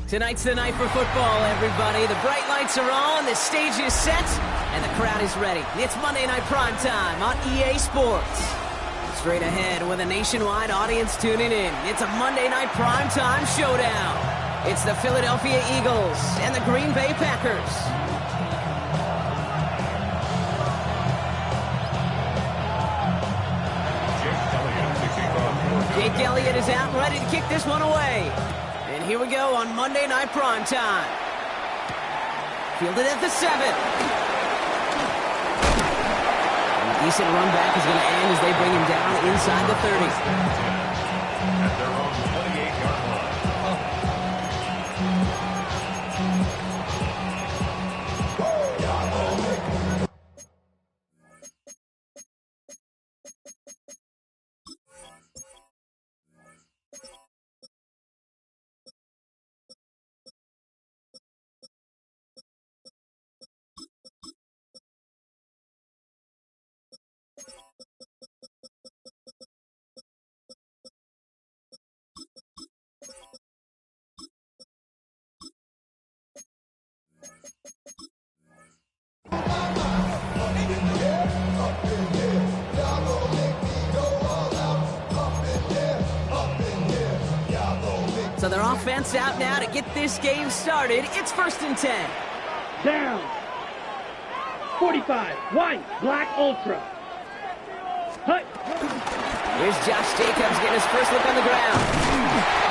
Tonight's the night for football, everybody. The bright lights are on, the stage is set, and the crowd is ready. It's Monday Night Primetime on EA Sports. Straight ahead with a nationwide audience tuning in. It's a Monday Night Primetime showdown. It's the Philadelphia Eagles and the Green Bay Packers. Jake Elliott is out and ready to kick this one away. And here we go on Monday Night Primetime. Fielded at the 7. And a decent run back is going to end as they bring him down inside the 30. At their own 28-yard So their offense out now to get this game started. It's 1st and 10. Down. 45. White. Black Ultra. Hut. Here's Josh Jacobs getting his first look on the ground.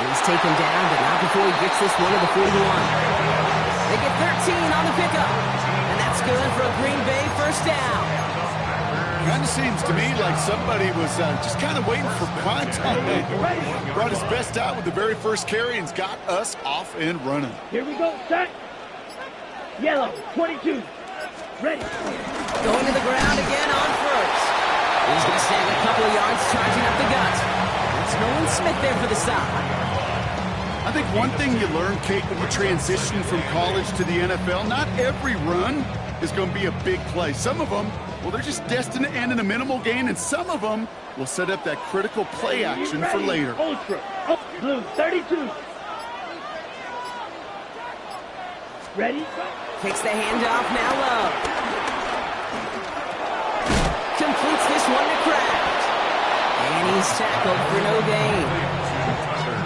He's taken down, but not before he gets this one to the 41. They get 13 on the pickup. And that's good for a Green Bay first down. Kind of seems to me like somebody was just kind of waiting for prime time. Brought his best out with the very first carry and's got us off and running. Here we go. Set. Yellow. 22. Ready. Going to the ground again on first. He's going to snag a couple of yards charging up the gut. It's Nolan Smith there for the stop. I think one thing you learn, Kate, when you transition from college to the NFL, not every run is going to be a big play. Some of them, well, they're just destined to end in a minimal gain, and some of them will set up that critical play action for later. Ultra. Oh, blue. 32. Ready? Takes the handoff, now low. Completes this one to Kraft. And he's tackled for no gain.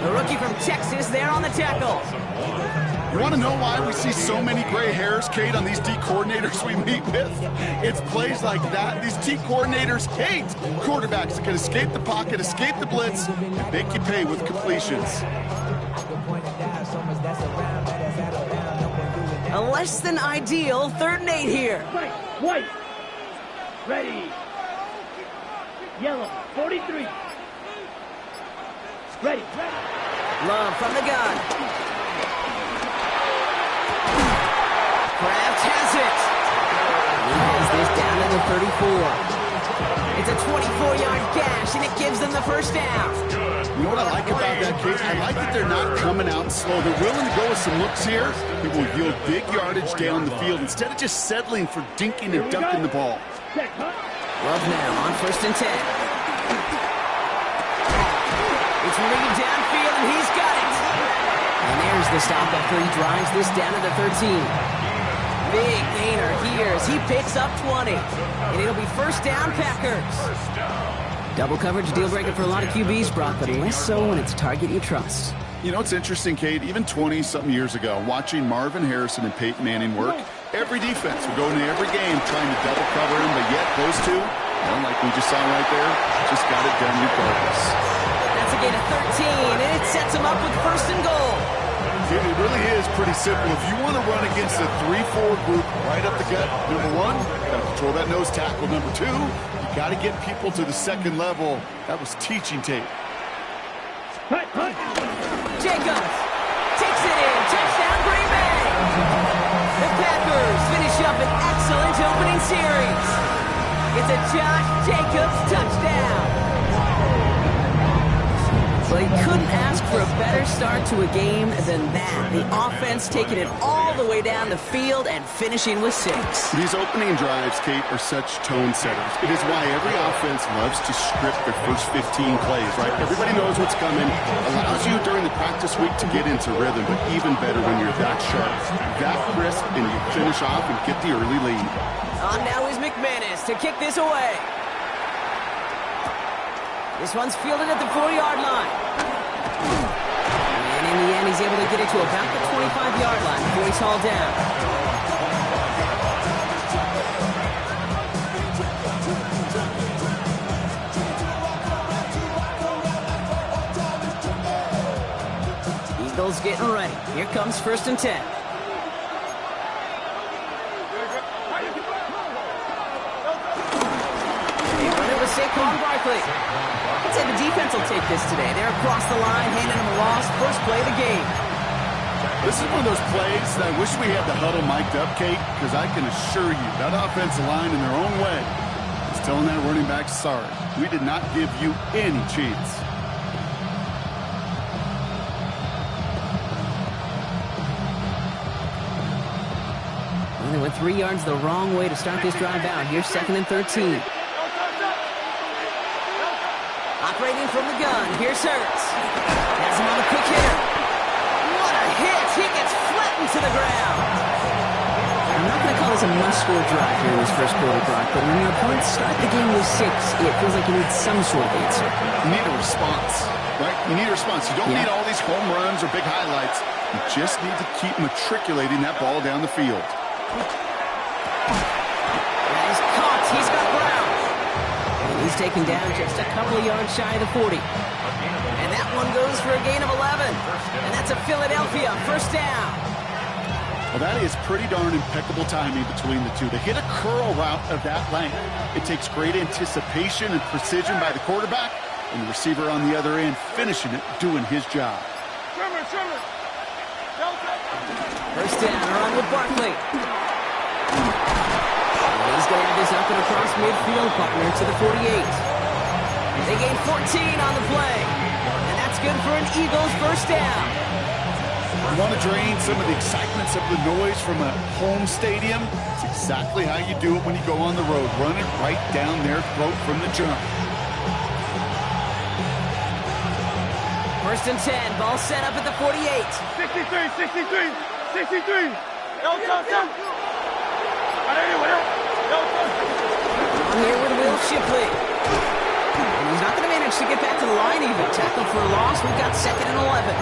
The rookie from Texas there on the tackle. You want to know why we see so many gray hairs, Kate, on these D coordinators we meet with? It's plays like that. These D coordinators hate quarterbacks that can escape the pocket, escape the blitz, and make you pay with completions. A less than ideal 3rd and 8 here. Right. White. Ready. Yellow. 43. Ready. Love from the gun. Kraft has it. He has this down to the 34. It's a 24-yard gash, and it gives them the first down. You know what I like about that, Kate? I like that they're not coming out slow. They're willing to go with some looks here. It will yield big yardage down the field instead of just settling for dinking and dunking the ball. Love now on 1st and 10. It's ringing downfield, and he's got it. And there's the stop after he drives this down to the 13. Big gainer here as he picks up 20. And it'll be first down, Packers. Double coverage deal breaker for a lot of QBs, Brock, but less so when it's a target you trust. You know, it's interesting, Kate, even 20-something years ago, watching Marvin Harrison and Peyton Manning work, every defense would go into every game trying to double cover him, but yet those two, well, like we just saw right there, just got it done regardless. That's a gain of 13, and it sets him up with 1st and goal. It really is pretty simple. If you want to run against a 3-4 group right up the gut, number one, got to control that nose tackle. Number two, you got to get people to the second level. That was teaching tape. Jacobs takes it in. Touchdown, Green Bay. The Packers finish up an excellent opening series. It's a Josh Jacobs touchdown. Well, you couldn't ask for a better start to a game than that. The offense taking it all the way down the field and finishing with 6. These opening drives, Kate, are such tone setters. It is why every offense loves to script their first 15 plays, right? Everybody knows what's coming. Allows you during the practice week to get into rhythm, but even better when you're that sharp, that crisp, and you finish off and get the early lead. On now is McManus to kick this away. This one's fielded at the 40-yard line. And in the end, he's able to get it to about the 25-yard line before he's hauled down. Eagles getting ready. Here comes 1st and 10. They run it with Saquon Barkley. I'd say the defense will take this today. They're across the line, handing them a loss. First play of the game. This is one of those plays that I wish we had the huddle mic'd up, Kate, because I can assure you that offensive line in their own way is telling that running back, sorry, we did not give you any chance. Well, they went 3 yards the wrong way to start this drive out. Here's 2nd and 13. Operating from the gun, here's Hurts. Has him on a quick hitter. What a hit! He gets flattened to the ground. I'm not going to call this a must-score drive here in this first quarter, Brock, but when your opponents start the game with 6, it feels like you need some sort of answer. You need a response, right? You need a response. You don't need all these home runs or big highlights. You just need to keep matriculating that ball down the field. He's caught. He's got Brown. He's taken down just a couple of yards shy of the 40. And that one goes for a gain of 11. And that's a Philadelphia first down. Well, that is pretty darn impeccable timing between the two. To hit a curl route of that length, it takes great anticipation and precision by the quarterback, and the receiver on the other end finishing it, doing his job. First down, run with Barkley. He's going to have this up and across midfield, partner to the 48. They gain 14 on the play. And that's good for an Eagles first down. You want to drain some of the excitement, some of the noise from a home stadium? It's exactly how you do it when you go on the road. Run it right down their throat from the jump. First and 10, ball set up at the 48. 63. On here with Will Shipley. And he's not going to manage to get back to the line even. Tackle for a loss. We've got 2nd and 11.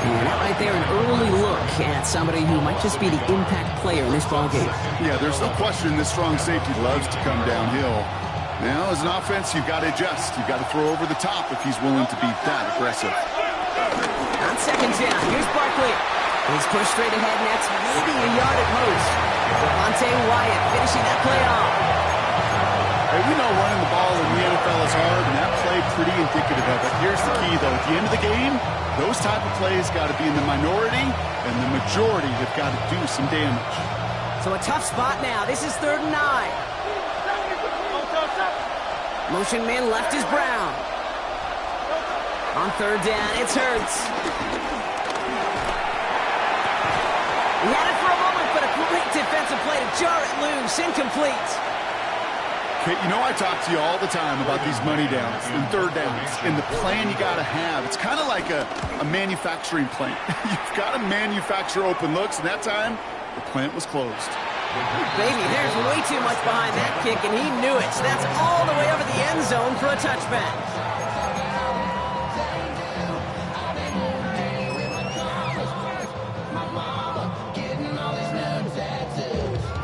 And that right there, an early look at somebody who might just be the impact player in this ballgame. Yeah, there's no question this strong safety loves to come downhill. Now, as an offense, you've got to adjust. You've got to throw over the top if he's willing to be that aggressive. On 2nd down, here's Barkley. He's pushed straight ahead, and that's maybe a yard at most. Devontae Wyatt finishing that play off. Hey, we know running the ball in the NFL is hard, and that play pretty indicative of it. Here's the key, though. At the end of the game, those type of plays got to be in the minority, and the majority have got to do some damage. So a tough spot now. This is 3rd and 9. Motion man left is Brown. On 3rd down, it's Hurts. He had it for a moment, but a great defensive play to jar it loose. Incomplete. Okay, you know I talk to you all the time about these money downs and 3rd downs and the plan you got to have. It's kind of like a manufacturing plant. You've got to manufacture open looks, and that time, the plant was closed. Baby, there's way too much behind that kick, and he knew it. So that's all the way over the end zone for a touchback.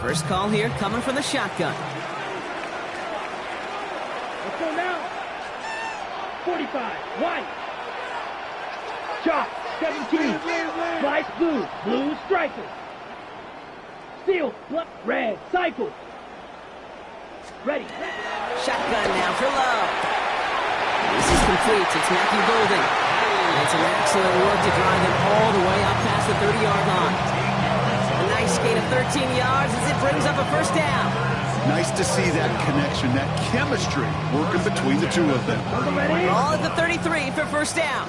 First call here coming from the shotgun. Let's go now. 45, White. Chop, 17. Slice blue, blue striker. Steel, red, cycle. Ready. Shotgun now for Love. This is complete. It's Matthew Golden. It's an excellent work to drive him all the way up past the 30-yard line. A nice gain of 13 yards as it brings up a first down. Nice to see that connection, that chemistry working between the two of them. Ready? Ball at the 33 for first down.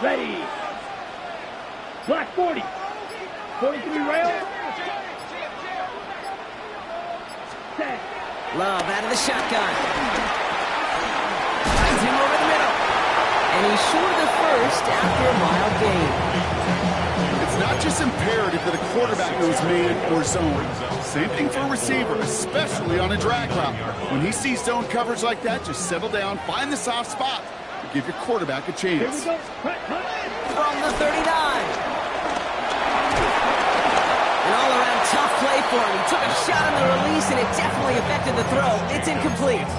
Ready. Black 40. 43 rail. Set. Love out of the shotgun. Finds him over the middle. And he's short of the first after a mild gain. It's not just imperative that a quarterback knows man or zone. Same thing for a receiver, especially on a drag route. When he sees zone coverage like that, just settle down, find the soft spot, and give your quarterback a Here we chance. go. Cut. From the 39. An all-around tough play for him. He took a shot on the release, and it definitely affected the throw. It's incomplete.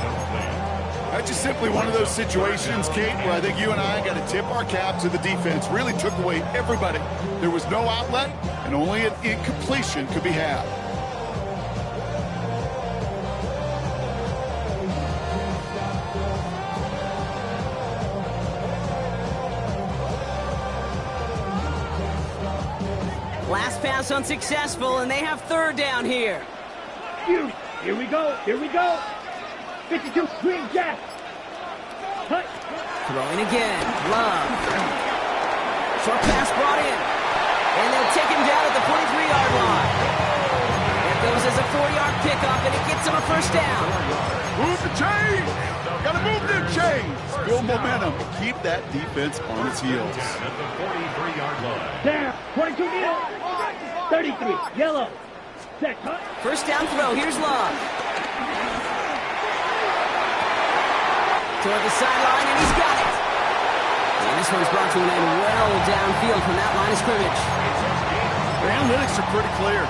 That's just simply one of those situations, Kate, where I think you and I got to tip our cap to the defense. Really took away everybody. There was no outlet, and only an incompletion could be had. Last pass unsuccessful, and they have third down here. Here we go. Here we go. 52 swing jack. Cut. Throwing again. Love. Short pass brought in. And they'll take him down at the 43-yard line. That goes as a 4-yard pickup, and it gets him a first down. Move the chains! Gotta move them chains! Build momentum. Keep that defense on its heels. At the 43-yard line. Down. 22 nil. 33. Yellow. Set. Cut. First down throw. Here's Love. Toward the sideline, and he's got it. And this one's brought to an end well downfield from that line of scrimmage. The analytics are pretty clear.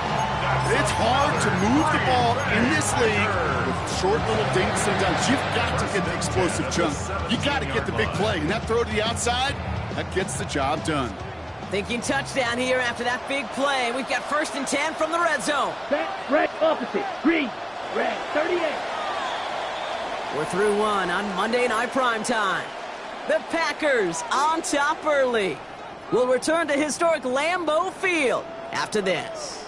It's hard to move the ball in this league with short little dinks and dunks. You've got to get the explosive chunk. You got to get the big play. And that throw to the outside, that gets the job done. Thinking touchdown here after that big play. We've got 1st and 10 from the red zone. Set. Red. Opposite. Green. Red. 38. We're through one on Monday Night Primetime. The Packers on top early. We'll return to historic Lambeau Field after this.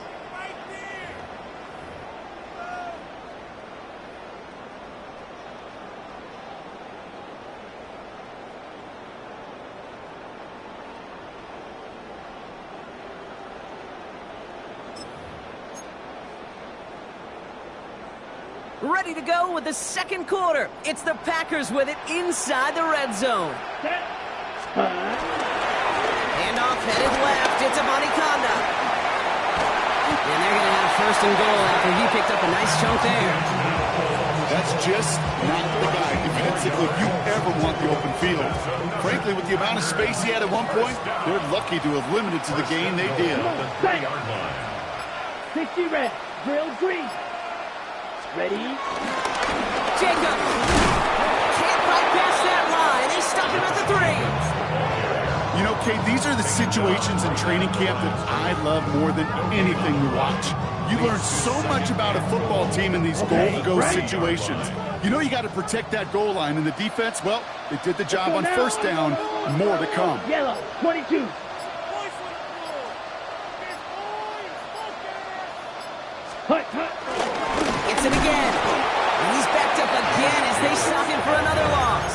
Ready to go with the second quarter. It's the Packers with it inside the red zone. Set. Handoff headed left. It's a Conda. And they're going to have 1st and goal after he picked up a nice chunk there. That's just not the guy defensively if you ever want the open field. Frankly, with the amount of space he had at one point, they're lucky to have limited to the gain they did. 60 red. Drill green. Ready. Jacob can't bypass that line. They stuck him at the 3. You know, Kate, these are the situations in training camp that I love more than anything to watch. You learn so much about a football team in these goal-to-go situations. You know you got to protect that goal line, and the defense, well, they did the job on 1st down. More to come. Yellow. 22. Cut. Gets it again. And he's backed up again as they stop him for another loss.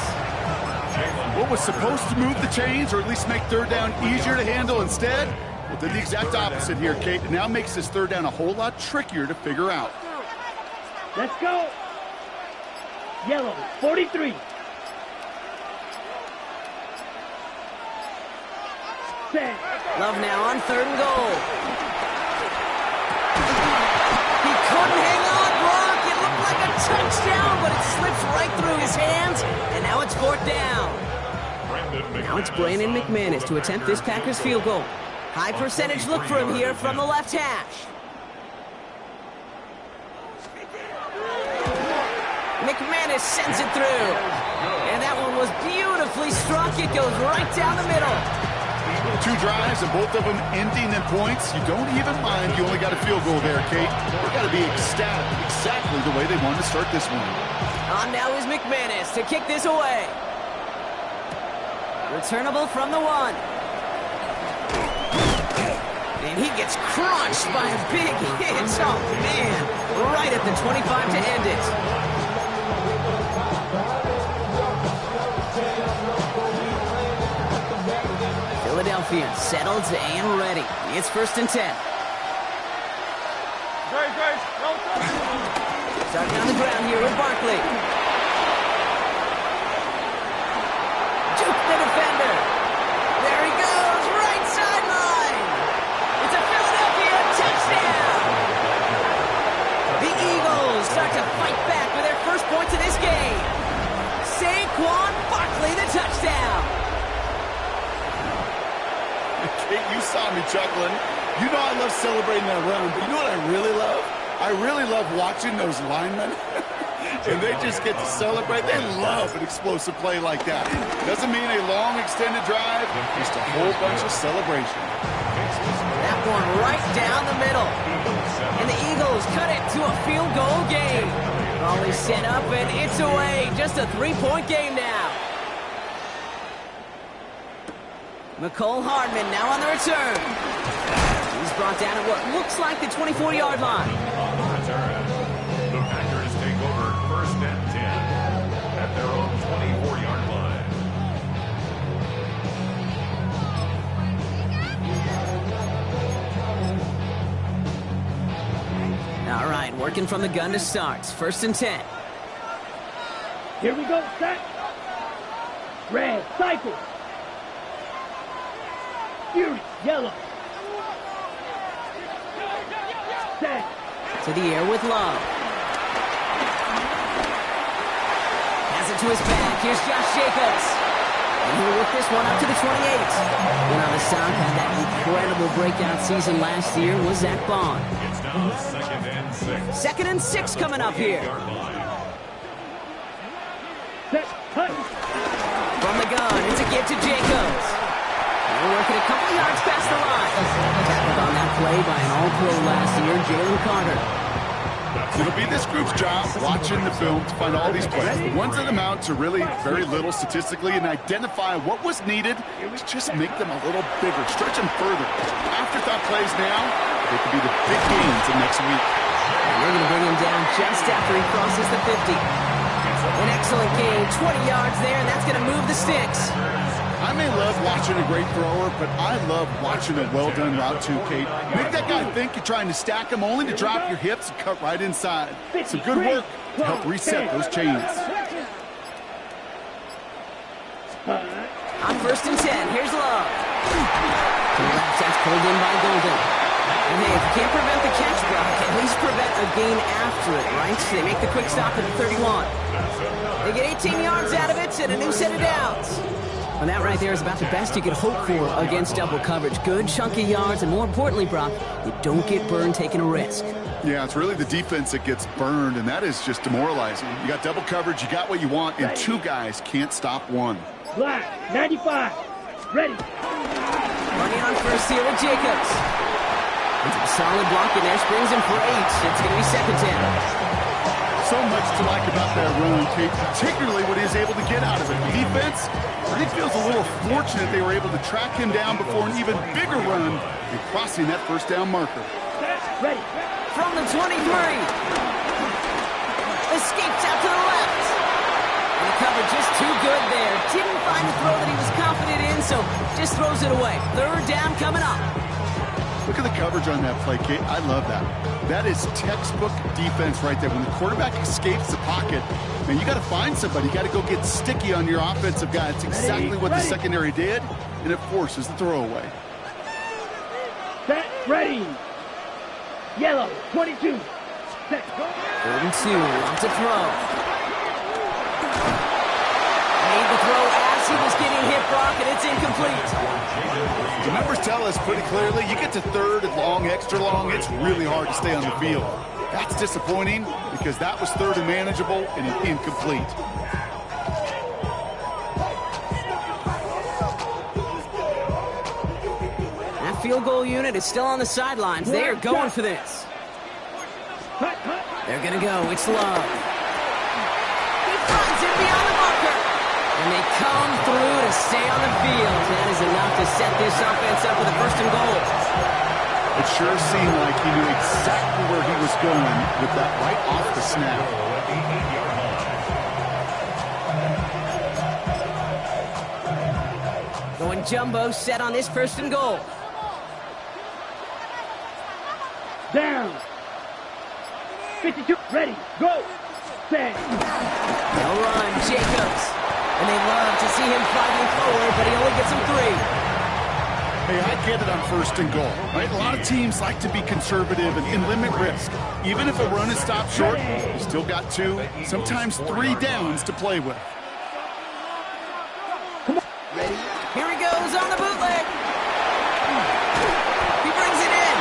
What was supposed to move the chains, or at least make 3rd down easier to handle instead? Well, did the exact opposite here, Kate. It now makes this 3rd down a whole lot trickier to figure out. Let's go. Yellow. 43. Set. Love now on 3rd and goal. He couldn't hang on, Brock. It looked like a touchdown, but it slips right through his hands, and now it's 4th down. Now it's Brandon McManus to attempt this Packers field goal. High percentage look for him here from the left hash. McManus sends it through. And that one was beautifully struck. It goes right down the middle. 2 drives, and both of them ending in points. You don't even mind you only got a field goal there, Kate. You got to be ecstatic, exactly the way they wanted to start this one. On now is McManus to kick this away. Returnable from the 1. And he gets crunched by a big hit. Oh, man. Right at the 25 to end it. Philadelphia settled and ready. It's 1st and 10. Starting on the ground here with Barkley. Juke the defender. There he goes, right sideline. It's a Philadelphia touchdown. The Eagles start to fight back with their first points of this game. Saquon Barkley, the touchdown. Kate, you saw me chuckling. You know I love celebrating that run, but you know what I really love? I really love watching those linemen, and they just get to celebrate. They love an explosive play like that. Doesn't mean a long extended drive, just a whole bunch of celebration. That one right down the middle. And the Eagles cut it to a field goal game. Ball is set up, and it's away. Just a 3-point game now. McCole Hardman now on the return. He's brought down at what looks like the 24-yard line. On the return, the Packers take over 1st and 10 at their own 24-yard line. All right, working from the gun to start. 1st and 10. Here we go, set. Red, cycle. Fury, yellow. Set. To the air with Love. Has it to his back. Here's Josh Jacobs. And he'll work this one up to the 28. And on the South had that incredible breakout season last year was Zach Bond. It's now 2nd and 6. 2nd and 6 coming up here. Set. Cut. From the gun, it's a give to Jacobs. We're working a couple yards past the line. Tackled on that play by an all-pro last year, Jalen Carter. It'll be this group's job watching the film to find all these plays. The ones that amount to really very little statistically and identify what was needed to just make them a little bigger, stretch them further. Afterthought plays now, they could be the big gains of next week. And we're going to bring him down just after he crosses the 50. An excellent gain, 20 yards there, and that's going to move the sticks. I may love watching a great thrower, but I love watching a well-done route too, Kate. Make that guy think you're trying to stack him only to drop your hips and cut right inside. Some good work to help reset those chains. On 1st and 10, here's Love. To the left, that's pulled in by Golden. And hey, if you can't prevent the catch, Brock, at least prevent a gain after it, right? So they make the quick stop at the 31. They get 18 yards out of it and a new set of downs. And that right there is about the best you could hope for against double coverage. Good chunky yards, and more importantly, Brock, you don't get burned taking a risk. Yeah, it's really the defense that gets burned, and that is just demoralizing. You got double coverage, you got what you want, and two guys can't stop one. Black, 95, ready. Running on first here with Jacobs. It's a solid block in there, springs him for 8. It's going to be 2nd down. So much to like about that run, Kate, particularly what he is able to get out of it. Defense, I think feels a little fortunate they were able to track him down before an even bigger run and crossing that 1st down marker. Ready. From the 23. Escapes out to the left. And the cover just too good there. Didn't find the throw that he was confident in, so just throws it away. 3rd down coming up. Look at the coverage on that play, Kate. I love that. That is textbook defense right there. When the quarterback escapes the pocket, man, you got to find somebody. You got to go get sticky on your offensive guy. It's exactly what the secondary did, and it forces the throwaway. Set, ready. Yellow, 22. Set, go. 3rd and 2, on to throw. Made the throw as he was getting hit, Brock, and it's incomplete. The numbers tell us pretty clearly, you get to 3rd and long, extra long, it's really hard to stay on the field. That's disappointing because that was 3rd and manageable and incomplete. That field goal unit is still on the sidelines. They are going for this. They're going to go. It's Love. He finds it beyond the marker. And they come through to stay on the field. That is enough to set this offense up with a 1st and goal. It sure seemed like he knew exactly where he was going with that right off the snap. At the 8-yard line. Going jumbo set on this 1st and goal. Down. 52, ready, go. Set. They'll run, Jacobs. And they love to see him fighting forward, but he only gets them 3. Hey, I get it on 1st and goal, right? A lot of teams like to be conservative and limit risk. Even if a run is stopped short, you still got 2, sometimes 3 downs to play with. Ready? Here he goes on the bootleg. He brings it in.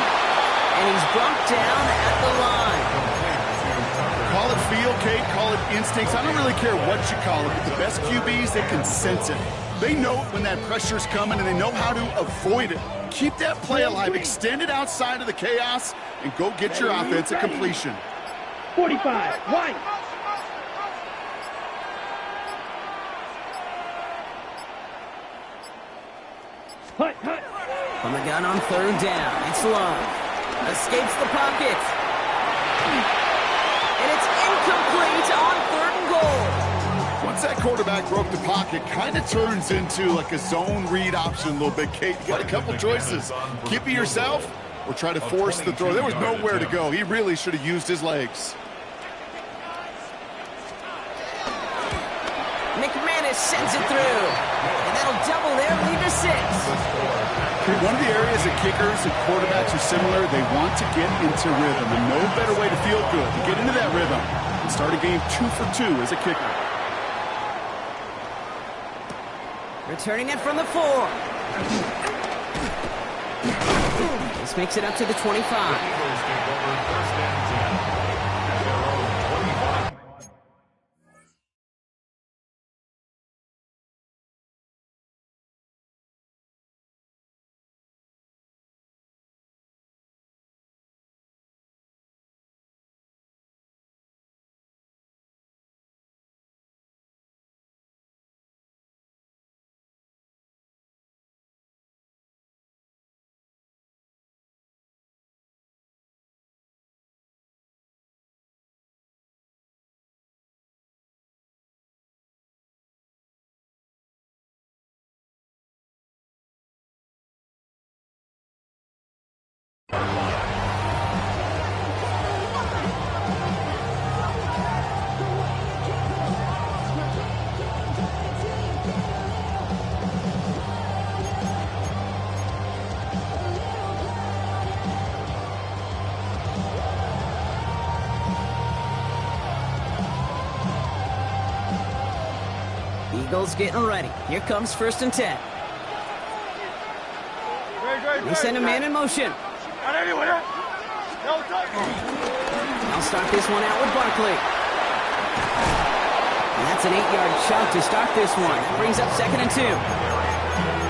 And he's bumped down at the line. Call it feel, Kate, call it instincts. I don't really care what you call it, but the best QBs, they can sense it. They know when that pressure's coming, and they know how to avoid it. Keep that play alive, extend it outside of the chaos, and go get your offense at completion. 45, white. Hut, hut. From the gun on 3rd down, it's Love. Escapes the pocket. And it's incomplete on 3rd and goal. Once that quarterback broke the pocket, kind of turns into like a zone read option a little bit, Kate. You got a couple choices. Keep it yourself or try to force the throw. There was nowhere to go. He really should have used his legs. McManus sends it through. And that'll double their lead to 6. One of the areas that kickers and quarterbacks are similar, they want to get into rhythm. And no better way to feel good to get into that rhythm and start a game 2 for 2 as a kicker. Returning it from the 4. This makes it up to the 25. Eagles take over 1st and 10 at their own 25. Eagles getting ready. Here comes 1st and 10. They send a man in motion. I'll start this one out with Barkley. And that's an 8-yard chunk to start this one. That brings up 2nd and 2.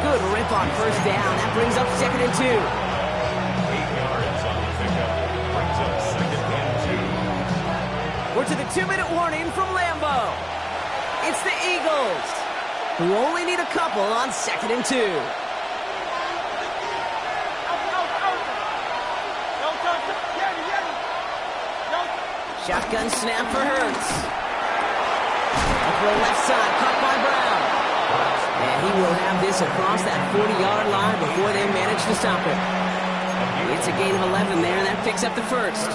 Good rip on 1st down. That brings up 2nd and 2. 8 yards on the pickup. Brings up 2nd and 2. We're to the 2-minute warning from Lambeau. It's the Eagles, who only need a couple on 2nd and 2. Shotgun snap for Hurts. Upper left side, caught by Brown. And he will have this across that 40-yard line before they manage to stop it. It's a gain of 11 there, and that picks up the 1st.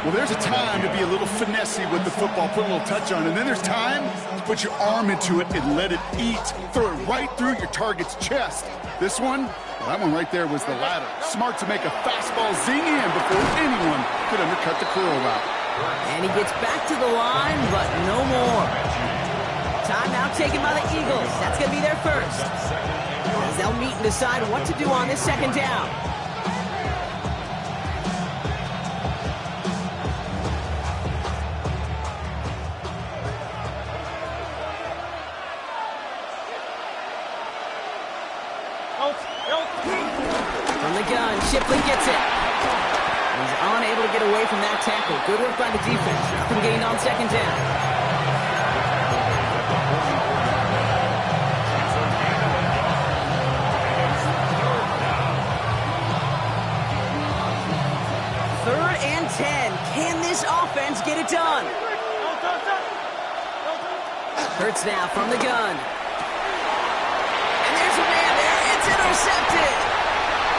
Well, there's a time to be a little finessey with the football, put a little touch on it. And then there's time to put your arm into it and let it eat. Throw it right through your target's chest. This one, well, that one right there was the latter. Smart to make a fastball zing in before anyone could undercut the curl route. And he gets back to the line, but no more. Timeout taken by the Eagles. That's going to be their 1st. As they'll meet and decide what to do on this 2nd down. From the gun, Shipley gets it. He's unable to get away from that tackle. Good work by the defense. Nothing gained on 2nd down. Hurts now from the gun. And there's a man there. It's intercepted.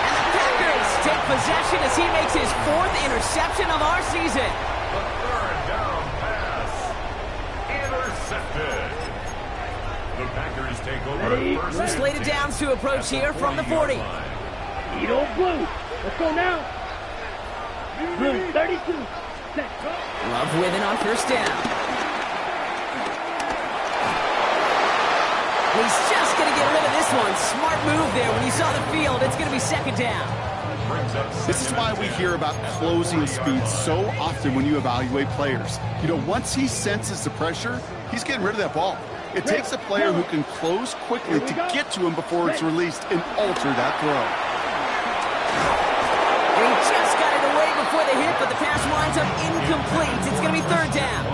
And the Packers take possession as he makes his 4th interception of our season. The third down pass. Intercepted. The Packers take over first. Two slated downs to approach here from the 40. Eat old blue. Let's go now. Blue 32. Set. Love with it on first down. He's just going to get rid of this one. Smart move there. When you saw the field, it's going to be second down. This is why we hear about closing speed so often when you evaluate players. You know, once he senses the pressure, he's getting rid of that ball. It takes a player who can close quickly to get to him before it's released and alter that throw. And he just got it away before the hit, but the pass winds up incomplete. It's going to be third down.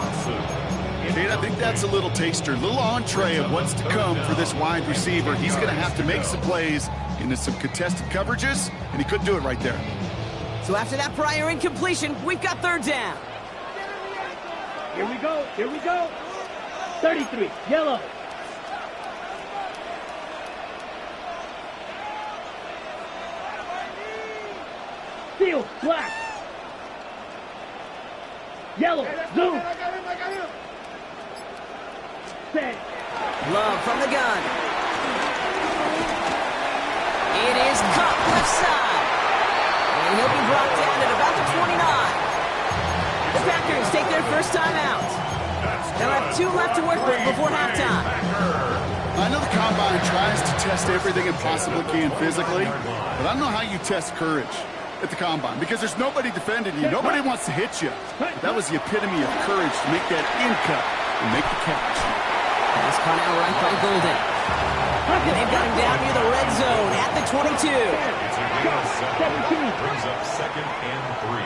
Kate, I think that's a little taster, a little entree of what's to come for this wide receiver. He's going to have to make some plays into some contested coverages, and he couldn't do it right there. So after that prior incompletion, we've got third down. Here we go. Here we go. 33. Yellow. Field. Black. Yellow. Zoom. Set. Love from the gun. It is caught left side. And he'll be brought down at about the 29. The Packers take their first time out. They'll have 2 left to work with before halftime. I know the Combine tries to test everything it possibly can physically, but I don't know how you test courage at the Combine because there's nobody defending you. Nobody wants to hit you. That was the epitome of courage to make that in cut and make the catch. Pass caught out right by Golden. And they've got him down near the red zone at the 22. It's a gain of 7. Brings up second and 3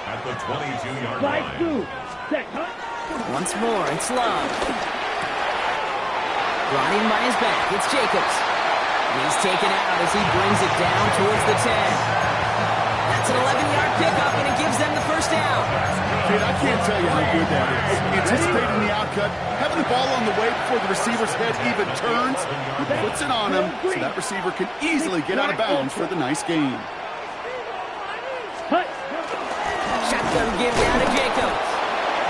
at the 22-yard line. Blue. Set. Once more, it's Love. Brought in by his back, it's Jacobs. He's taken out as he brings it down towards the 10. That's an 11-yard pickup, and it gives them the first down. Kid, I can't tell you how good that is. Anticipating the outcut, having the ball on the way before the receiver's head even turns, he puts it on him so that receiver can easily get out of bounds for the nice gain. Shotgun give down to Jacobs.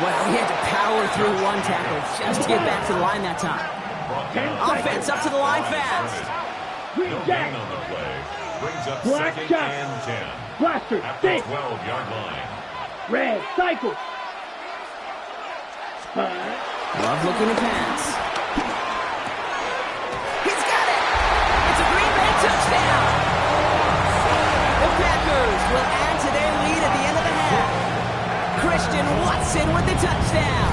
Well, he had to power through one tackle just to get back to the line that time. Offense up to the line fast. Green No Jack. gain on the play. Brings up Black second Jack. and 10 Blaster. at the 6. 12-yard line. Red. Cycle. Love looking to pass. He's got it. It's a Green Bay touchdown. The Packers will add to their lead at the end of the half. Christian Watson with the touchdown.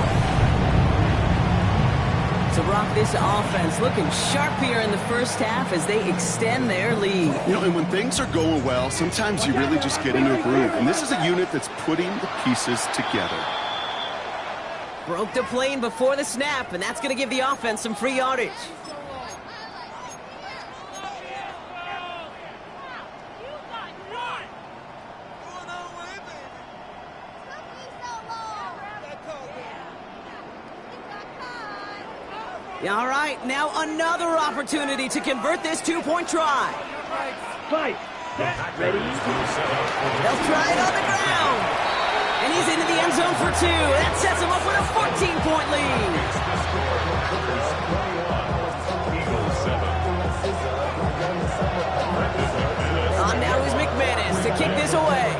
So, Brock, this offense looking sharp here in the first half as they extend their lead. You know, and when things are going well, sometimes you really just get into a groove. And this is a unit that's putting the pieces together. Broke the plane before the snap, and that's going to give the offense some free yardage. All right, now another opportunity to convert this 2-point try. 5. Ready. They'll try it on the ground. And he's into the end zone for 2. That sets him up with a 14-point lead. On now is McManus to kick this away.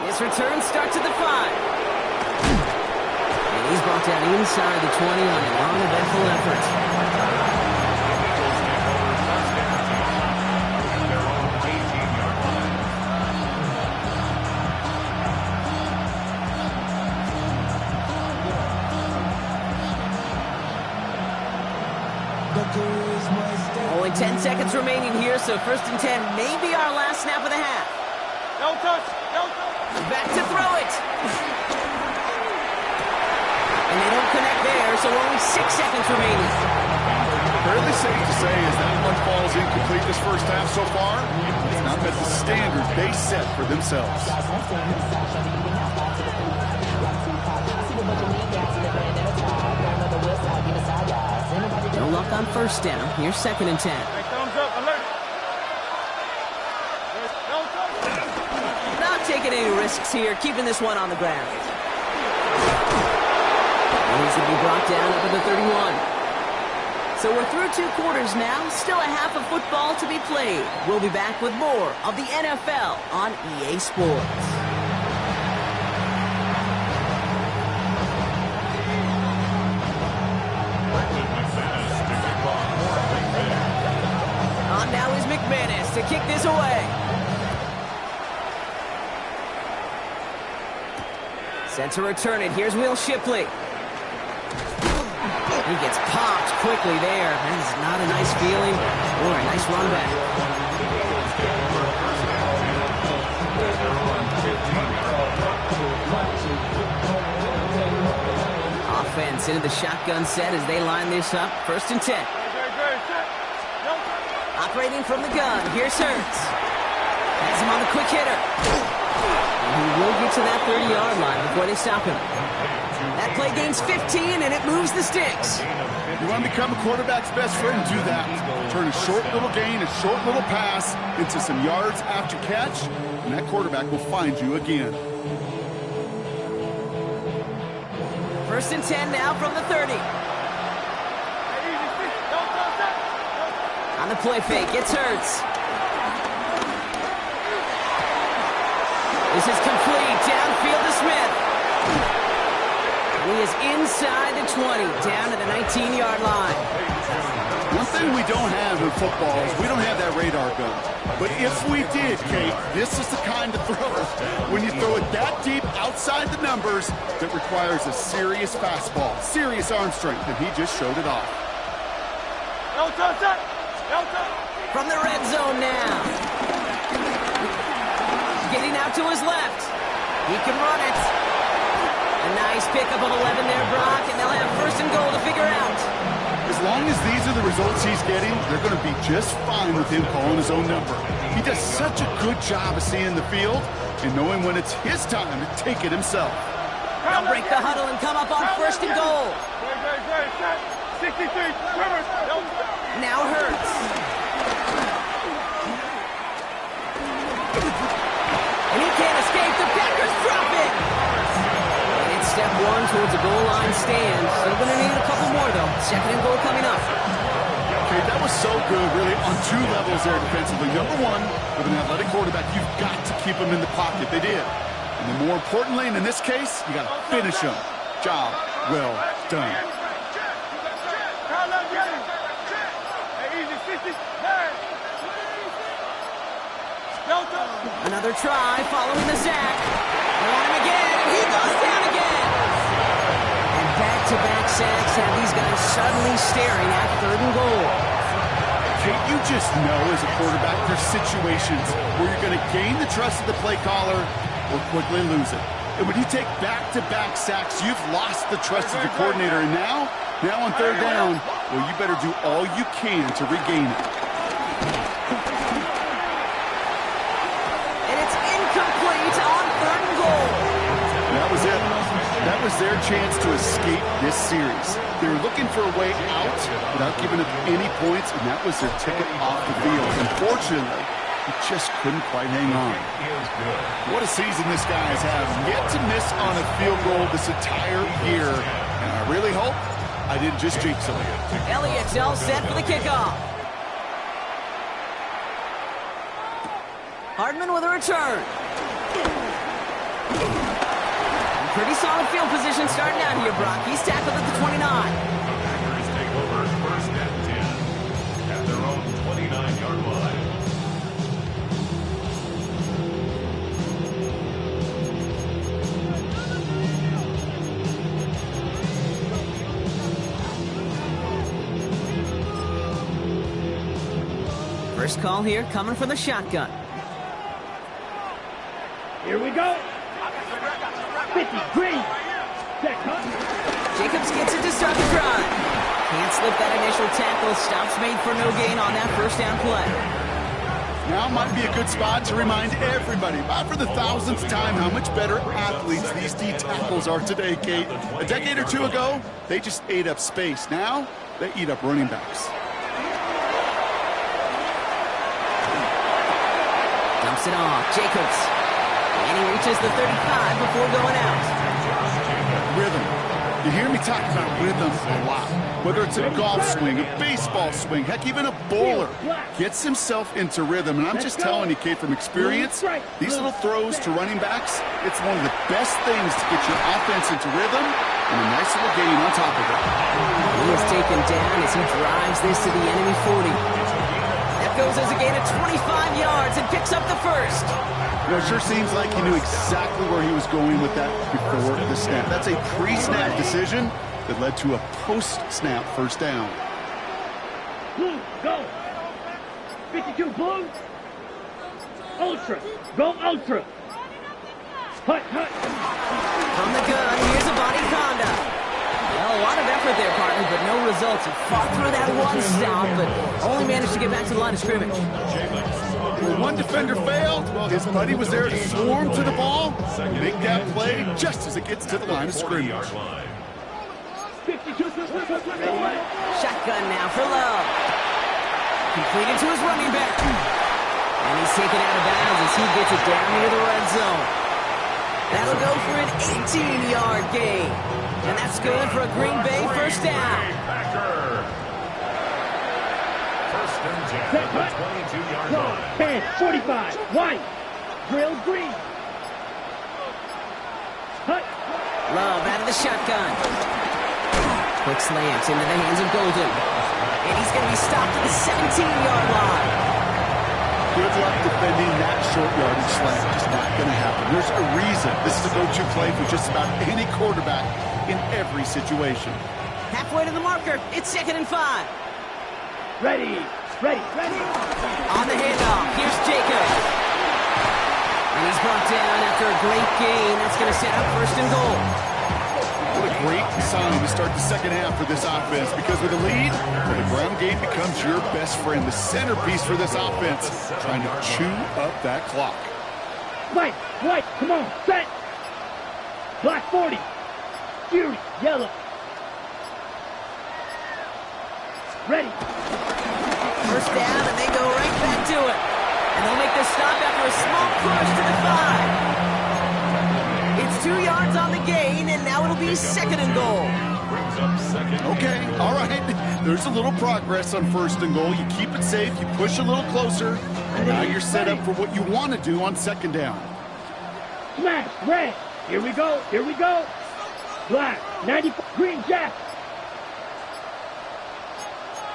His return starts at the 5. He's brought down inside the 20 on an uneventful effort. Only 10 seconds remaining here, so first and 10 may be our last snap of the half. No touch, no touch. Back to throw it. And they don't connect there, so only 6 seconds remaining. Fairly safe to say as that one falls incomplete this first half so far, it's not met the standard they set for themselves. on first down. Here's 2nd and 10. Hey, thumbs up, alert. Not taking any risks here, keeping this one on the ground. And he's going to be brought down up at the 31. So we're through 2 quarters now. Still a half of football to be played. We'll be back with more of the NFL on EA Sports. On now is McManus to kick this away. Set to return it. Here's Will Shipley. He gets popped quickly there. That is not a nice feeling or a nice run back. Offense into the shotgun set as they line this up. 1st and 10. Operating from the gun. Here's Hurts. Has him on the quick hitter. And he will get to that 30-yard line before they stop him. That play gains 15, and it moves the sticks. You want to become a quarterback's best friend? Do that. Turn a short little gain, a short little pass into some yards after catch, and that quarterback will find you again. 1st and 10 now from the 30. On the play fake, it's Hurts. This is complete. Downfield to Smith. He is inside the 20, down to the 19-yard line. One thing we don't have in football is we don't have that radar gun. But if we did, Kate, this is the kind of throw, when you throw it that deep outside the numbers, that requires a serious fastball, serious arm strength, and he just showed it off. From the red zone now. Getting out to his left. He can run it. A nice pickup of 11 there, Brock, and they'll have 1st and goal to figure out. As long as these are the results he's getting, they're going to be just fine with him calling his own number. He does such a good job of seeing the field and knowing when it's his time to take it himself. They'll break the huddle and come up on 1st and goal. 63, Now Hurts. And he can't escape. The Packers drop it. And it's step 1 towards a goal line stand. Still going to need a couple more, though. 2nd and goal coming up. Okay, that was so good, really, on 2 levels there defensively. Number 1, with an athletic quarterback, you've got to keep him in the pocket. They did. And then more importantly, and in this case, you got to finish him. Job well done. Another try following the sack. They're on him again, and he goes down again. And back-to-back sacks have these guys suddenly staring at 3rd and goal. Kate, you just know as a quarterback there's situations where you're going to gain the trust of the play caller or quickly lose it. And when you take back-to-back sacks, you've lost the trust of the coordinator. And now on 3rd down, well, you better do all you can to regain it. That was their chance to escape this series. They were looking for a way out without giving up any points, and that was their ticket off the field. Unfortunately, he just couldn't quite hang on. What a season this guy has had. Yet to miss on a field goal this entire year. And I really hope I didn't just jinx him. Elliott's all set for the kickoff. Hardman with a return. Pretty solid field position starting out here, Brock. He's tackled at the 29. Packers take over 1st and 10 at their own 29-yard line. First call here coming from the shotgun. Here we go. 50, green. Check, huh? Jacobs gets it to start the drive. Can't slip that initial tackle. Stops made for no gain on that 1st down play. Now might be a good spot to remind everybody, about for the thousandth time, how much better athletes these D tackles are today, Kate. A decade or two ago, they just ate up space. Now, they eat up running backs. Dumps it off. Jacobs. And he reaches the 35 before going out. Rhythm. You hear me talk about rhythm a lot. Whether it's a golf swing, a baseball swing, heck, even a bowler gets himself into rhythm. And I'm just telling you, Kate, from experience, these little throws to running backs, it's one of the best things to get your offense into rhythm and a nice little gain on top of it. He is taken down as he drives this to the enemy 40. That goes as a gain of 25 yards and picks up the first. You know, it sure seems like he knew exactly where he was going with that before the snap. That's a pre-snap decision that led to a post-snap first down. Blue, go. 52, blue. Ultra, go ultra. Hut, hut. From the gun, here's a body conduct. Well, a lot of effort there, partner, but no results. He fought through that one stop, but only managed to get back to the line of scrimmage. When one defender failed, well, his buddy was there to swarm to the ball, make that play just as it gets to the line of scrimmage. 52, Shotgun now for Love. Completed to his running back. And he's taken out of bounds as he gets it down near the red zone. That'll go for an 18-yard gain. And that's good for a Green Bay first down. First and 10 at the 22-yard line. 10, 45, white, drill green. Hut. Love out of the shotgun. Quick slants into the hands of Golden. And he's going to be stopped at the 17-yard line. Good luck defending that short yardage slant. Just not going to happen. There's a reason this is a go-to play for just about any quarterback in every situation. Halfway to the marker. It's 2nd and 5. Ready, ready, ready. On the handoff, here's Jacob. And he's brought down after a great gain. That's going to set up 1st and goal. What a great sign to start the second half for this offense, because with a lead, well, the ground game becomes your best friend, the centerpiece for this offense, trying to chew up that clock. White, white, come on, set. Black 40, Fury, yellow. Ready. First down, and they go right back to it. And they'll make the stop after a small push to the 5. It's 2 yards on the gain, and now it'll be 2nd and goal. Okay, all right. There's a little progress on 1st and goal. You keep it safe, you push a little closer, and now you're set up for what you want to do on 2nd down. Smash, red. Here we go, here we go. Black, 94, green jack.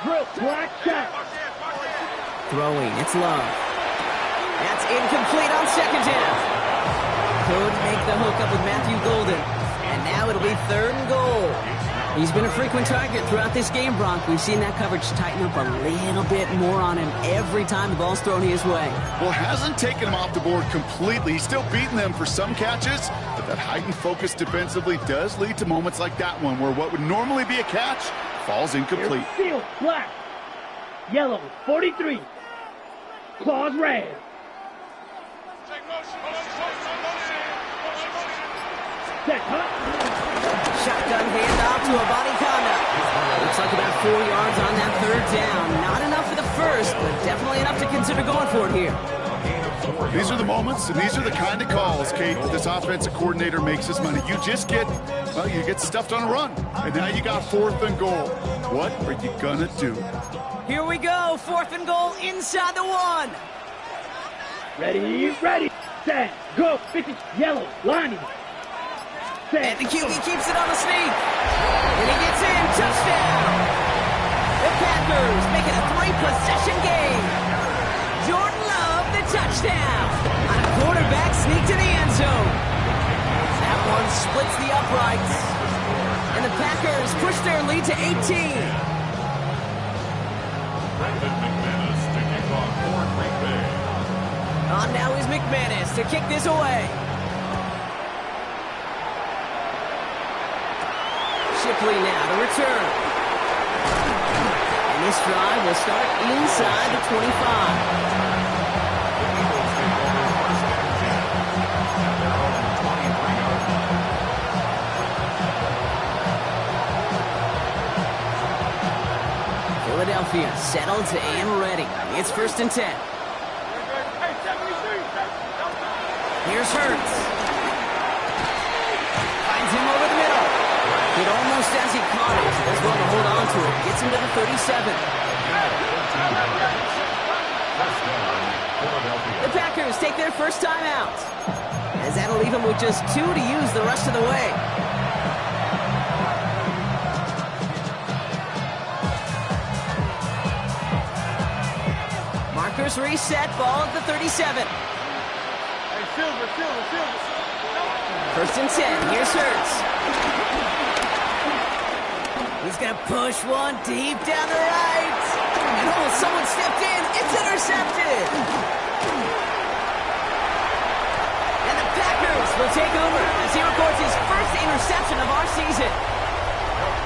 Drill, black shot. Throwing, it's Love. That's incomplete on 2nd down. Couldn't make the hook up with Matthew Golden. And now it'll be 3rd and goal. He's been a frequent target throughout this game, Bronk. We've seen that coverage tighten up a little bit more on him every time the ball's thrown his way. Well, hasn't taken him off the board completely. He's still beating them for some catches, but that heightened focus defensively does lead to moments like that one, where what would normally be a catch falls incomplete. Field, black. Yellow, 43. Claws red. Set, hut. Shotgun handoff to a body conduct. Looks like about 4 yards on that 3rd down. Not enough for the first, but definitely enough to consider going for it here. These are the moments, and these are the kind of calls, Kate, that this offensive coordinator makes his money. You just get, well, you get stuffed on a run, and now you got 4th and goal. What are you gonna do? Here we go, 4th and goal inside the 1. Ready, ready. Set, go. 50, yellow, lining. And the QB keeps it on the sneak. And he gets in. Touchdown. The Packers make it a 3-possession game. Jordan Love, the touchdown. On a quarterback sneak to the end zone. That one splits the uprights. And the Packers push their lead to 18. Brandon McManus to kick off for Green Bay. On now is McManus to kick this away. Shipley now to return. And this drive will start inside the 25. Philadelphia, settled and ready. It's 1st and 10. Hey, 73. Here's Hurts. Finds him over the middle. It almost as he caught it. Does well to hold on to it. Gets him to the 37. The Packers take their first time out, as that'll leave him with just 2 to use the rest of the way. Markers reset, ball at the 37. Hey, Silver. 1st and 10, here's Hurts. He's gonna push one deep down the right. And oh, someone stepped in, it's intercepted. And the Packers will take over as he records his first interception of our season.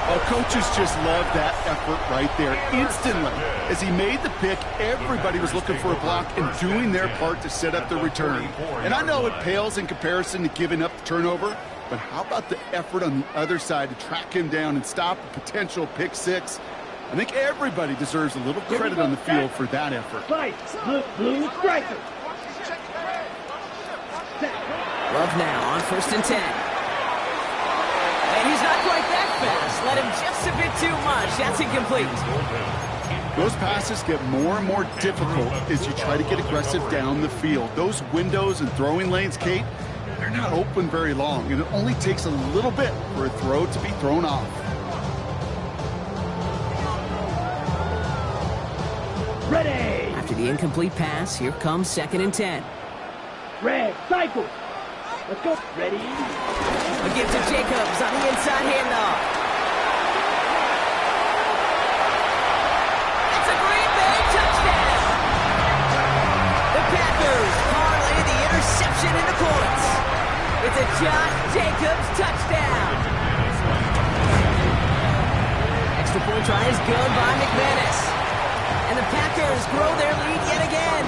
Well, coaches just love that effort right there. Instantly, as he made the pick, everybody was looking for a block and doing their part to set up the return. And I know it pales in comparison to giving up the turnover, but how about the effort on the other side to track him down and stop a potential pick six? I think everybody deserves a little credit on the field for that effort. Fight, blue striker. Love now on 1st and 10. And he's not quite that fast. Let him just a bit too much. That's incomplete. Those passes get more and more difficult as you try to get aggressive down the field. Those windows and throwing lanes, Kate, they're not open very long, and it only takes a little bit for a throw to be thrown off. Ready. After the incomplete pass, here comes 2nd and 10. Red, cycle. Let's go. Ready. A gift to Jacobs on the inside handoff. It's a Green Bay touchdown. The Packers parlay the interception into points. It's a Josh Jacobs touchdown. Extra point try is good by McManus. And the Packers grow their lead yet again.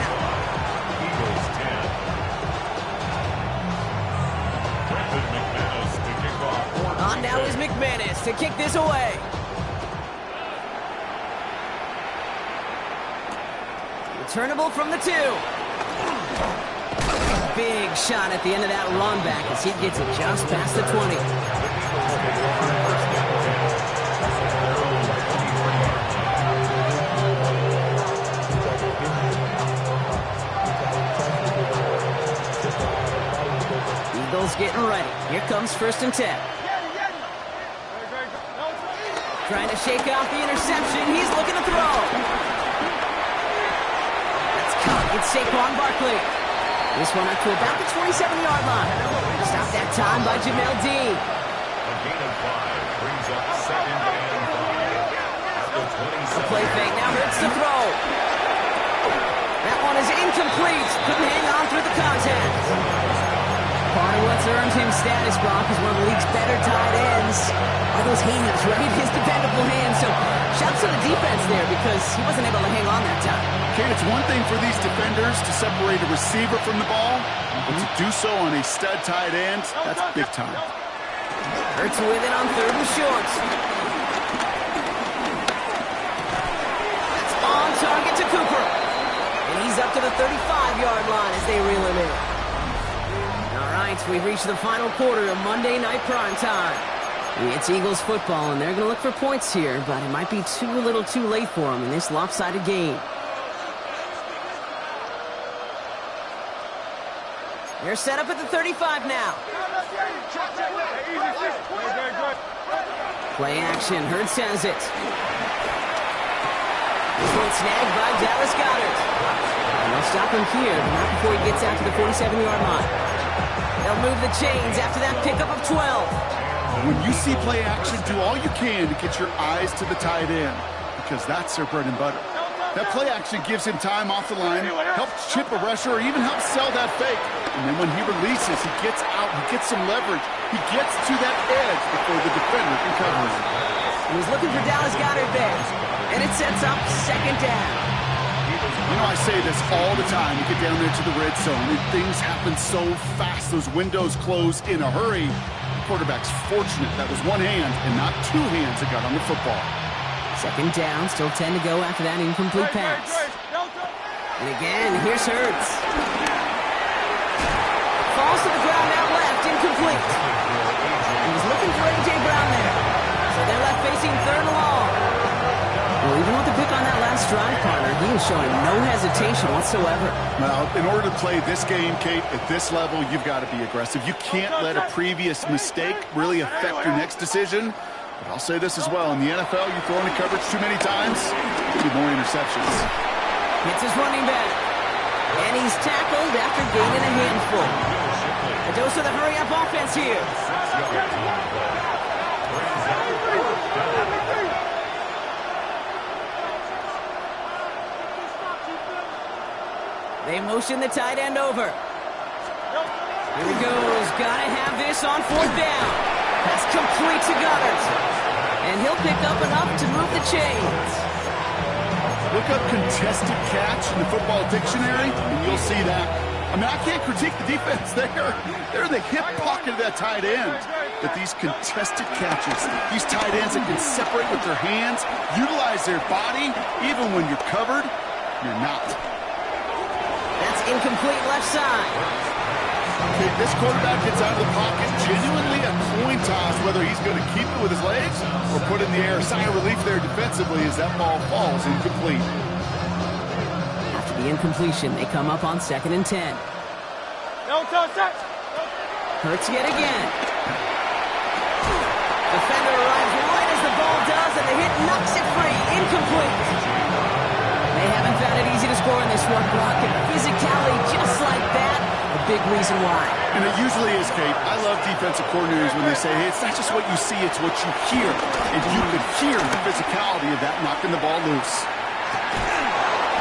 Eagles 10. Brendan McManus to kick off. On now is McManus to kick this away. Returnable from the 2. Big shot at the end of that run back as he gets it just past the 20. Eagles getting ready. Here comes 1st and 10. Trying to shake off the interception. He's looking to throw. That's caught. It's Saquon Barkley. This one up to about the 27-yard line. Stop that time by Jamel Dean. A gain of 5 brings up 2nd and 5. At the 27. A play fake now hurts the throw. That one is incomplete. Couldn't hang on through the contact. Part of what's earned him status, Brock, is one of the league's better tight ends. Are those hands, right? His dependable hands. So shouts to the defense there because he wasn't able to hang on that time. Okay, it's one thing for these defenders to separate a receiver from the ball, but to do so on a stud tight end, that's big time. Hurts with it on 3rd and short. That's on target to Cooper. And he's up to the 35-yard line as they reel him in. All right, we've reached the final quarter of Monday Night Primetime. It's Eagles football, and they're going to look for points here, but it might be a little too late for them in this lopsided game. They're set up at the 35 now. Play action. Hurts has it. This one snagged by Dallas Goedert. And they'll stop him here, but not before he gets out to the 47-yard line. They'll move the chains after that pickup of 12. When you see play action, do all you can to get your eyes to the tight end, because that's their bread and butter. That play action gives him time off the line, helps chip a rusher, or even helps sell that fake. And then when he releases, he gets out, he gets some leverage. He gets to that edge before the defender can cover him. He was looking for Dallas Goedert there, and it sets up 2nd down. You know, I say this all the time. You get down there to the red zone, and things happen so fast. Those windows close in a hurry. The quarterback's fortunate that was one hand and not 2 hands that got on the football. Second down, still 10 to go after that incomplete pass. And again, here's Hurts. Falls to the ground out left, incomplete. He was looking for A.J. Brown there. So they're left facing third and long. Well, even with the pick on that last drive, partner, he is showing no hesitation whatsoever. Well, in order to play this game, Kate, at this level, you've got to be aggressive. You can't let a previous mistake really affect your next decision. But I'll say this as well. In the NFL, you throw into coverage too many times, you more interceptions. Hits his running back. And he's tackled after gaining a handful. A dose of the hurry-up offense here. They motion the tight end over. Here he goes. Gotta have this on fourth down. Pass complete to Goddard. And he'll pick up enough to move the chains. Look up contested catch in the football dictionary, and you'll see that. I mean, I can't critique the defense there. They're in the hip pocket of that tight end. But these contested catches, these tight ends that can separate with their hands, utilize their body, even when you're covered, you're not. That's incomplete left side. Okay, this quarterback gets out of the pocket, genuinely a coin toss whether he's going to keep it with his legs or put it in the air. Sign of relief there defensively as that ball falls incomplete. After the incompletion, they come up on 2nd and 10. Hurts yet again. Defender arrives right as the ball does, and the hit knocks it free. Incomplete. They haven't found it easy to score in this one, Brock, and physicality just like that, a big reason why. And it usually is, Kate. I love defensive coordinators when they say, hey, it's not just what you see, it's what you hear. And you can hear the physicality of that knocking the ball loose.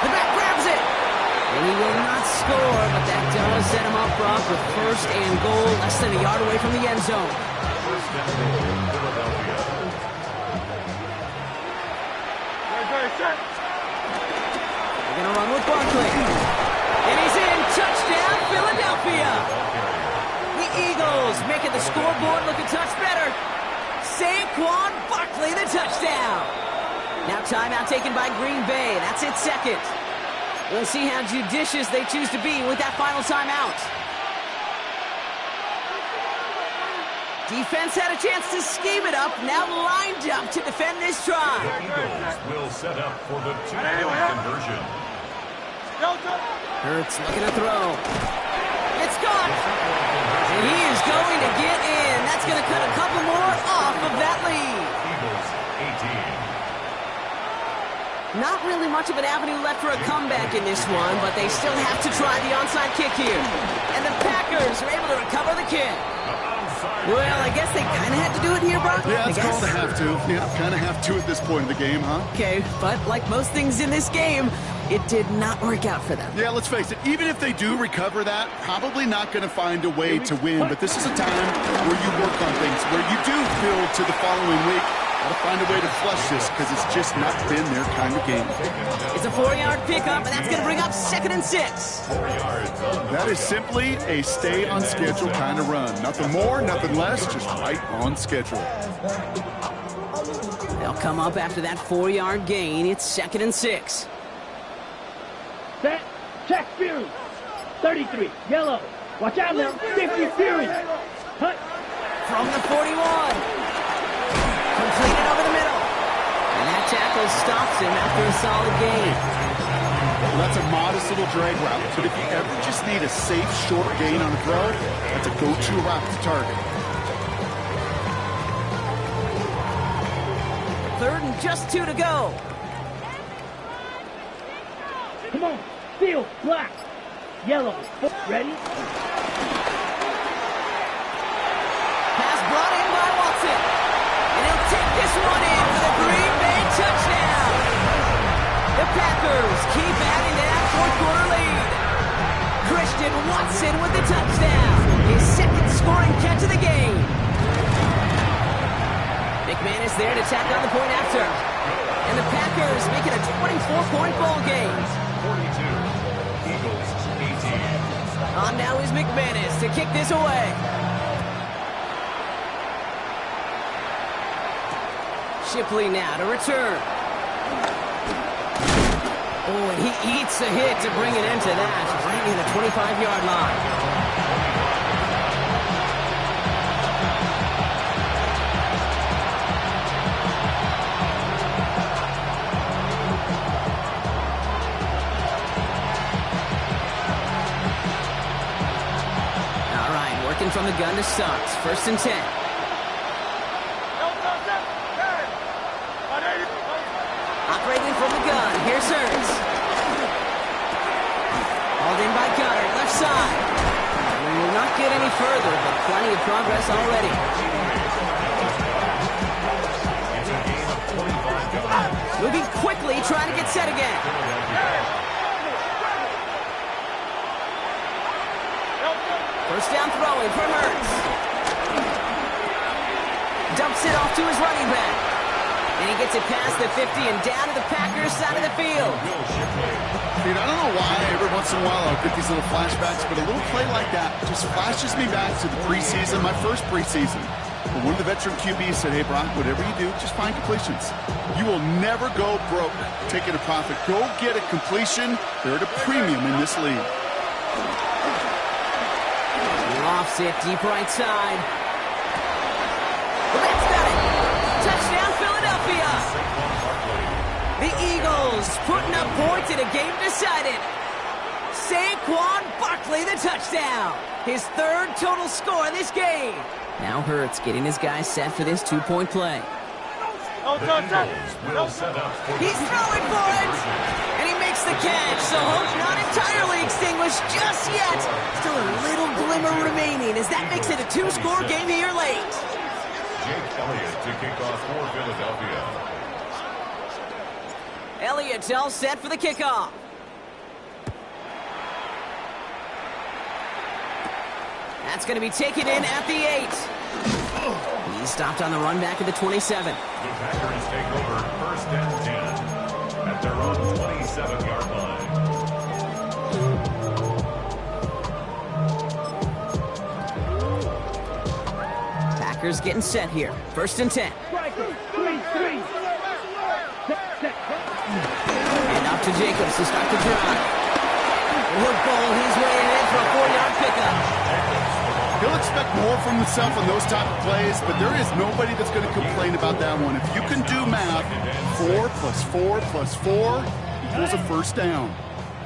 The back grabs it. And he will not score, but that does set him up, Brock, with first and goal, less than a yard away from the end zone. First and goal, Philadelphia. They're going to run with Barkley. And he's in. Touchdown, Philadelphia. The Eagles making the scoreboard look a touch better. Saquon Barkley, the touchdown. Now timeout taken by Green Bay. That's its second. We'll see how judicious they choose to be with that final timeout. Defense had a chance to scheme it up, now lined up to defend this try. The Eagles will set up for the two-point conversion. Hurts looking to throw. It's gone. And he is going to get in. That's going to cut a couple more off of that lead. Eagles 18. Not really much of an avenue left for a comeback in this one, but they still have to try the onside kick here. And the Packers are able to recover the kick. Well, I guess they kind of had to do it here, Brock. Yeah, it's called a have to. Yeah, kind of have to at this point in the game, huh? Okay, but like most things in this game, it did not work out for them. Yeah, let's face it. Even if they do recover that, probably not going to find a way to win. But this is a time where you work on things, where you do build to the following week. Got to find a way to flush this because it's just not been their kind of game. It's a 4-yard pickup, and that's going to bring up 2nd and 6. 4 yards on That is simply a stay on schedule kind of run. Nothing more, nothing less, just right on schedule. They'll come up after that 4-yard gain. It's 2nd and 6. Set. Check Fury. 33. Yellow. Watch out now. 50 Fury. Hut. From the 41. Completed over the middle. And that tackle stops him after a solid gain. Well, that's a modest little drag route. But if you ever just need a safe, short gain on a throw, that's a go-to route to target. 3rd and just 2 to go. Come on. Field. Black. Yellow. Ready? Pass brought in by Watson. And he'll take this one in for the Green Bay touchdown. The Packers keep adding to that 4th-quarter lead. Christian Watson with the touchdown. His 2nd scoring catch of the game. McManus there to tack on the point after. And the Packers make it a 24-point ball game. 42. Eagles 18. On now is McManus to kick this away. Shipley now to return. Oh, and he eats a hit to bring an end to that, right near the 25-yard line. From the gun to start. 1st and 10. Operating from the gun. Here's Hurts. Hauled in by Goddard. Left side. We will not get any further, but plenty of progress already. Moving quickly, trying to get set again. First down throwing from Hurts. Dumps it off to his running back. And he gets it past the 50 and down to the Packers side of the field. Dude, I don't know why every once in a while I'll get these little flashbacks, but a little play like that just flashes me back to the preseason, my first preseason. But one of the veteran QBs said, hey, Brock, whatever you do, just find completions. You will never go broke taking a profit. Go get a completion. They're at a premium in this league. Offset, deep right side. That's got it. Touchdown, Philadelphia. The Eagles putting up points in a game decided. Saquon Barkley, the touchdown. His 3rd total score in this game. Now Hurts getting his guys set for this 2-point play. He's throwing for it. And he makes the catch, so hope not entirely extinguished just yet. Still a little glimmer remaining as that makes it a 2-score game here late. Jake Elliott to kick off for Philadelphia. Elliott's all set for the kickoff. That's going to be taken in at the 8. He's stopped on the run back at the 27. The Packers take over 1st and 10 at their own 27-yard line. Packers getting set here. 1st and 10. And up to Jacobs to start the drive. He'll bowl his way in for a 4-yard pickup. He'll expect more from himself on those type of plays, but there is nobody that's going to complain about that one. If you can do math, 4 plus 4 plus 4 equals a 1st down.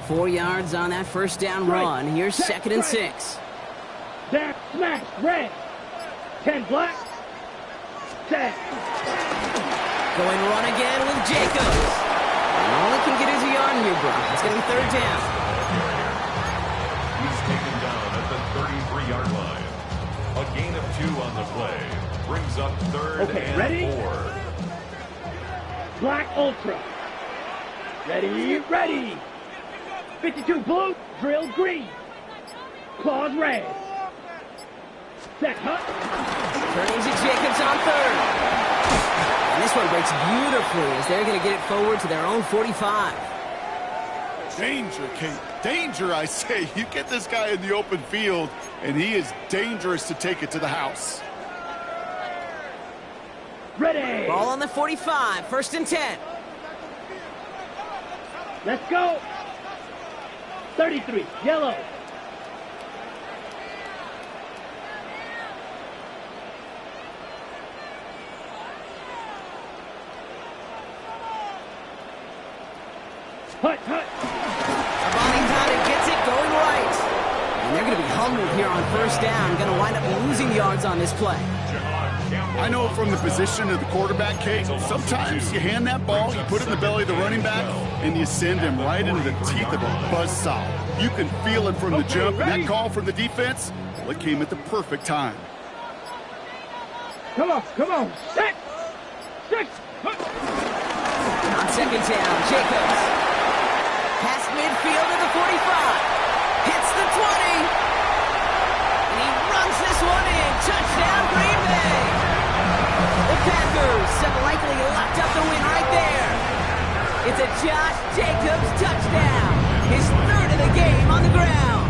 4 yards on that 1st down run. Here's 2nd and 6. Zach smash, red. 10 black. Set. Going run again with Jacobs. And all he can get is a yard here, Brock. It's going to be 3rd down. He's taken down at the 33-yard line. A gain of 2 on the play. Brings up 3rd and ready? 4. Black Ultra. Ready, ready. 52 blue, drill green. Claws red. Set hut. Turning to Jacobs on 3rd. And this one breaks beautifully as they're going to get it forward to their own 45. Danger, Kate. Danger, I say. You get this guy in the open field, and he is dangerous to take it to the house. Ready. Ball on the 45. 1st and 10. Let's go. 33, yellow. Hut, hut. Bonnie gets it going right. And they're going to be humbled here on 1st down. Going to wind up losing yards on this play. I know from the position of the quarterback, Kate, sometimes you hand that ball, you put it in the belly of the running back, and you send him right into the teeth of a buzzsaw. You can feel it from the jump, and that call from the defense, well, it came at the perfect time. Come on, come on. Set. 6. On 2nd down, Jacobs. Past midfield to the 45. Hits the 20. And he runs this one in. Touchdown, Green Bay. The Packers have likely locked up the win right there. It's a Josh Jacobs touchdown. His 3rd of the game on the ground.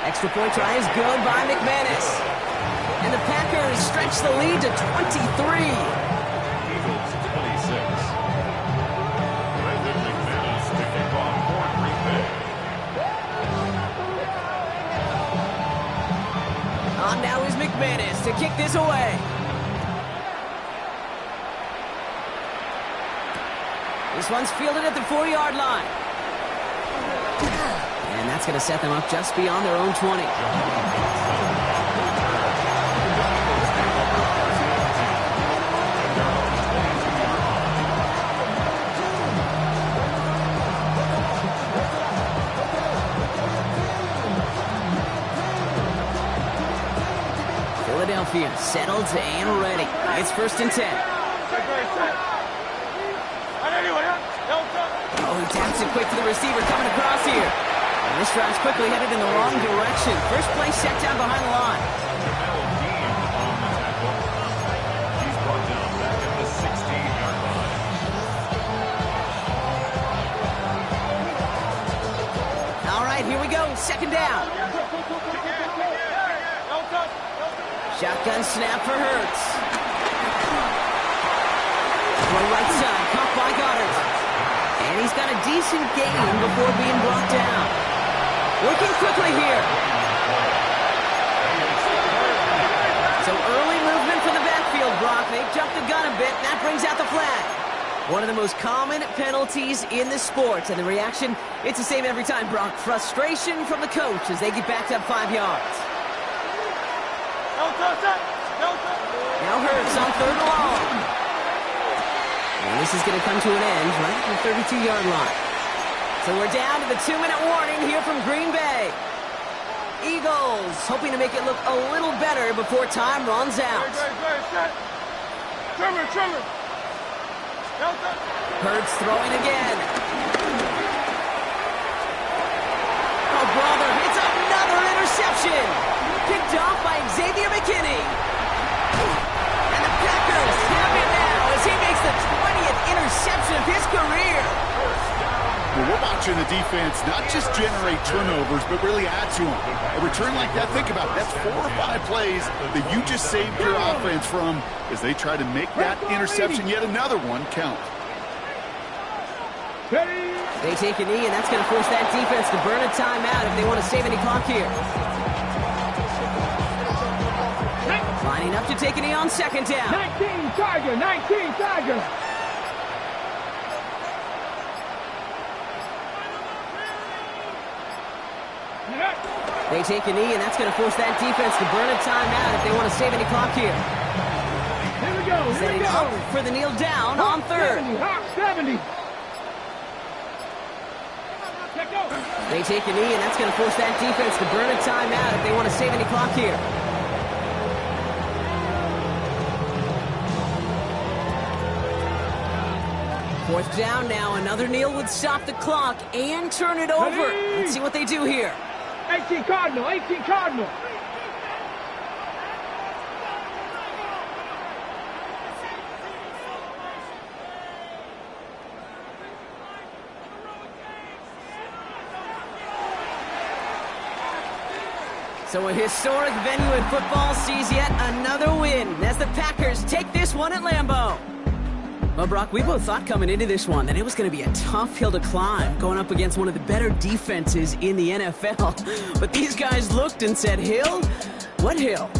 Extra point try is good by McManus. And the Packers stretch the lead to 23. Eagles 26. Brendan McManus to kick off for Green Bay. On now is McManus to kick this away. This one's fielded at the 4-yard line. And that's going to set them up just beyond their own 20. Philadelphia settled and ready. It's 1st and 10. Oh, he taps it quick to the receiver coming across here. And this drive's quickly headed in the wrong direction. First play set down behind the line. Dean on the tackle. He's brought down back at the 16-yard line. All right, here we go. 2nd down. Shotgun snap for Hurts. Throw right side, caught by Goddard. And he's got a decent gain before being brought down. Working quickly here. So early movement from the backfield, Brock. They jumped the gun a bit, and that brings out the flag. One of the most common penalties in the sport. And the reaction, it's the same every time, Brock. Frustration from the coach as they get backed up 5 yards. Now Hurts on 3rd and long. And this is going to come to an end right at the 32-yard line. So we're down to the 2-minute warning here from Green Bay. Eagles hoping to make it look a little better before time runs out. Hurts throwing again. Oh, brother, it's another interception. Picked off by Xavier McKinney. And the Packers have it now as he makes the 20th interception of his career. Well, we're watching the defense not just generate turnovers, but really add to them. A return like that, think about it, that's 4 or 5 plays that you just saved your offense from as they try to make that interception, yet another one, count. They take a knee, and that's going to force that defense to burn a timeout if they want to save any clock here. Lining up to take a knee on 2nd down. 19 Charger, 19 Charger. They take a knee, and that's going to force that defense to burn a timeout if they want to save any clock here. Here we go, here we Setting go. up for the kneel down on 3rd. 70. They take a knee, and that's going to force that defense to burn a timeout if they want to save any clock here. Fourth down now. Another kneel would stop the clock and turn it over. Ready? Let's see what they do here. 18 Cardinal, 18 Cardinal. So a historic venue in football sees yet another win as the Packers take this one at Lambeau. Well, Brock, we both thought coming into this one that it was going to be a tough hill to climb going up against one of the better defenses in the NFL. But these guys looked and said, Hill? What hill?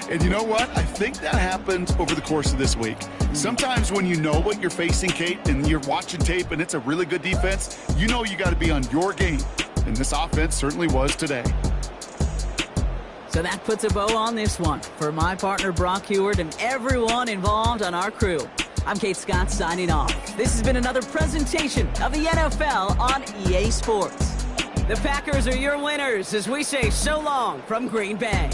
And you know what? I think that happened over the course of this week. Sometimes when you know what you're facing, Kate, and you're watching tape and it's a really good defense, you know you got to be on your game. And this offense certainly was today. So that puts a bow on this one. For my partner, Brock Huard, and everyone involved on our crew, I'm Kate Scott signing off. This has been another presentation of the NFL on EA Sports. The Packers are your winners as we say so long from Green Bay.